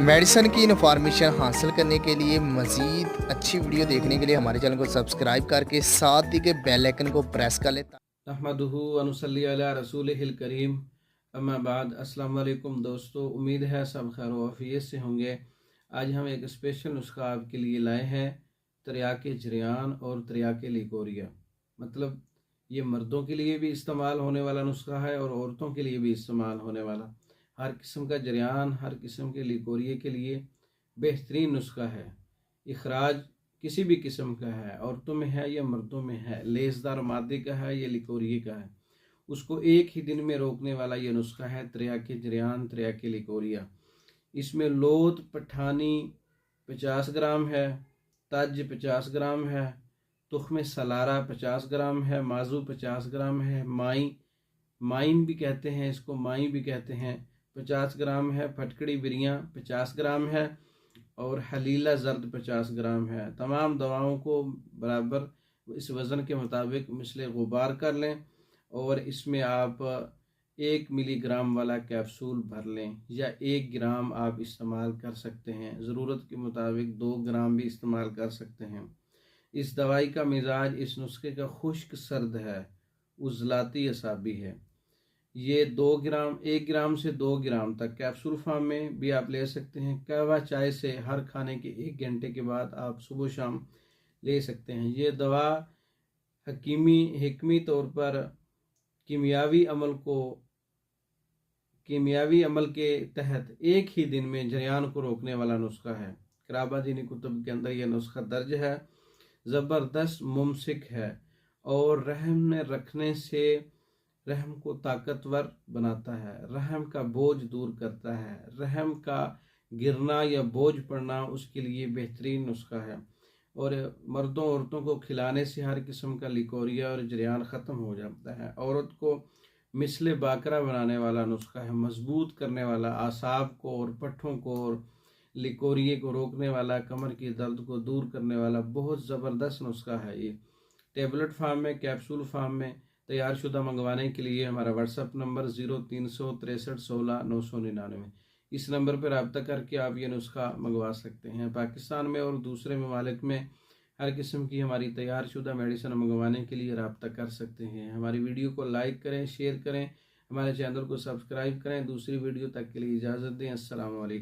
Medicine की information हासिल करने के लिए मज़ीद अच्छी वीडियो देखने के लिए हमारे चैनल को सब्सक्राइब करके साथ ही के बेल आइकन को प्रेस कर लें। नहमदुहु व नुसल्ली अला रसूलिहिल करीम, अम्मा बाद। अस्सलाम वालेकुम दोस्तों, उम्मीद है सब खैर व आफियत से होंगे। आज हम एक स्पेशल नुस्खा आपके लिए लाए हैं, त्रियाके जरियान और त्रियाके लिकोरिया। मतलब ये मर्दों के लिए भी इस्तेमाल होने वाला नुस्खा है और औरतों के लिए भी इस्तेमाल होने वाला। हर किस्म का जरियान, हर किस्म के लिकोरिए के लिए बेहतरीन नुस्खा है। इखराज किसी भी किस्म का है, औरतों में है या मर्दों में है, लेसदार मादे का है या लिकोरिए का है, उसको एक ही दिन में रोकने वाला ये नुस्खा है त्रियाके जरियान, त्रियाके लिकोरिया। इसमें लोत पठानी 50 ग्राम है, तज 50 ग्राम है, तुख्म सलारा 50 ग्राम है, माजू 50 ग्राम है, माइन भी कहते हैं इसको, माई भी कहते हैं, 50 ग्राम है, फटकड़ी बिरियाँ 50 ग्राम है और हलीला जर्द 50 ग्राम है। तमाम दवाओं को बराबर इस वज़न के मुताबिक मिसले गुबार कर लें और इसमें आप 1 मिलीग्राम वाला कैप्सूल भर लें या 1 ग्राम आप इस्तेमाल कर सकते हैं। ज़रूरत के मुताबिक 2 ग्राम भी इस्तेमाल कर सकते हैं। इस दवाई का मिजाज इस नुस्खे का खुश्क सर्द है, उजलाती असाबी है। ये 2 ग्राम, 1 ग्राम से 2 ग्राम तक कैप्सूल फॉर्म में भी आप ले सकते हैं। कहवा चाय से हर खाने के 1 घंटे के बाद आप सुबह शाम ले सकते हैं। ये दवा हकीमी तौर पर कीमियावी अमल के तहत एक ही दिन में जरियान को रोकने वाला नुस्खा है। कराबादीनी कुतुब के अंदर यह नुस्खा दर्ज है। ज़बरदस्त मुमसिक है और रहम में रखने से रहम को ताकतवर बनाता है, रहम का बोझ दूर करता है, रहम का गिरना या बोझ पड़ना उसके लिए बेहतरीन नुस्खा है। और मर्दों औरतों को खिलाने से हर किस्म का लिकोरिया और जरियान ख़त्म हो जाता है। औरत को मिसले बाकरा बनाने वाला नुस्खा है, मजबूत करने वाला, आसाब को और पट्ठों को और लिकोरिए को रोकने वाला, कमर की दर्द को दूर करने वाला बहुत ज़बरदस्त नुस्खा है। ये टेबलेट फार्म में, कैप्सूल फार्म में तैयार शुदा मंगवाने के लिए हमारा व्हाट्सअप नंबर 036316 999। इस नंबर पर रब्ता करके आप ये नुस्खा मंगवा सकते हैं। पाकिस्तान में और दूसरे ममालिक में हर किस्म की हमारी तैयार शुदा मेडिसिन मंगवाने के लिए रब्ता कर सकते हैं। हमारी वीडियो को लाइक करें, शेयर करें, हमारे चैनल को सब्सक्राइब करें। दूसरी वीडियो तक के लिए इजाज़त दें। अस्सलाम वालेकुम।